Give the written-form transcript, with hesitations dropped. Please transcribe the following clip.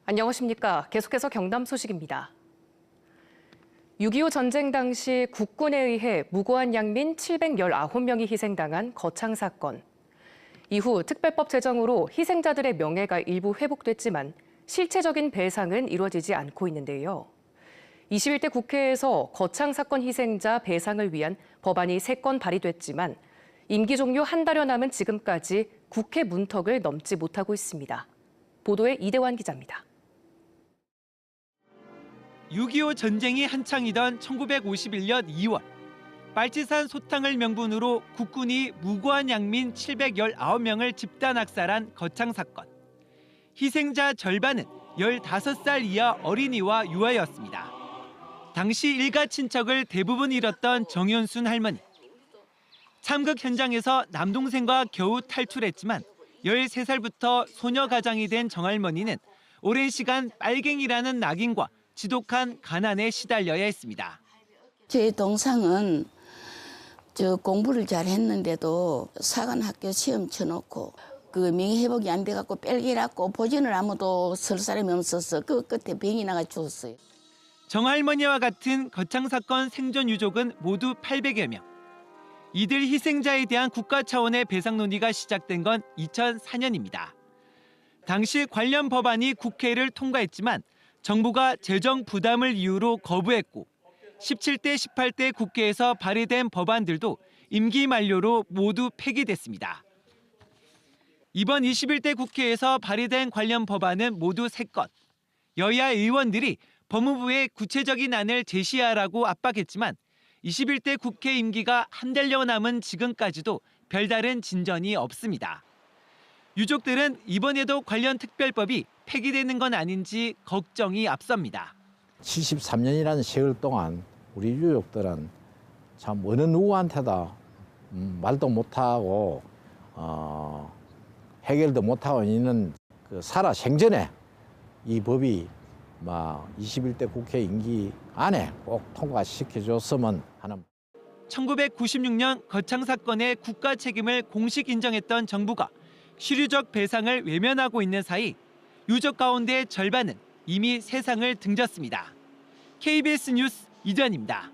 안녕하십니까. 계속해서 경남 소식입니다. 6.25 전쟁 당시 국군에 의해 무고한 양민 719명이 희생당한 거창 사건. 이후 특별법 제정으로 희생자들의 명예가 일부 회복됐지만 실체적인 배상은 이루어지지 않고 있는데요. 21대 국회에서 거창 사건 희생자 배상을 위한 법안이 3건 발의됐지만 임기 종료 한 달여 남은 지금까지 국회 문턱을 넘지 못하고 있습니다. 보도에 이대환 기자입니다. 6.25 전쟁이 한창이던 1951년 2월, 빨치산 소탕을 명분으로 국군이 무고한 양민 719명을 집단 학살한 거창 사건. 희생자 절반은 15살 이하 어린이와 유아였습니다. 당시 일가 친척을 대부분 잃었던 정연순 할머니. 참극 현장에서 남동생과 겨우 탈출했지만 13살부터 소녀 가장이 된 정할머니는 오랜 시간 빨갱이라는 낙인과 지독한 가난에 시달려야 했습니다. 제 동상은 공부를 잘 했는데도 사관학교 시험 쳐놓고 그 명예회복이 안 돼갖고 뺄기라고 보지는 아무도 설 사람이 없어서 그 끝에 병이 나가 죽었어요. 정할머니와 같은 거창 사건 생존 유족은 모두 800여 명. 이들 희생자에 대한 국가 차원의 배상 논의가 시작된 건 2004년입니다. 당시 관련 법안이 국회를 통과했지만 정부가 재정 부담을 이유로 거부했고 17대, 18대 국회에서 발의된 법안들도 임기 만료로 모두 폐기됐습니다. 이번 21대 국회에서 발의된 관련 법안은 모두 3건. 여야 의원들이 법무부에 구체적인 안을 제시하라고 압박했지만 21대 국회 임기가 한 달여 남은 지금까지도 별다른 진전이 없습니다. 유족들은 이번에도 관련 특별법이 폐기되는 건 아닌지 걱정이 앞섭니다. 73년이라는 세월 동안 우리 유족들은 참 어느 누구한테도 말도 못하고 해결도 못하고 있는 그 살아 생전에 이 법이 21대 국회 임기 안에 꼭 통과시켜줬으면 하는. 1996년 거창 사건의 국가 책임을 공식 인정했던 정부가 실효적 배상을 외면하고 있는 사이 유족 가운데 절반은 이미 세상을 등졌습니다. KBS 뉴스 이전입니다.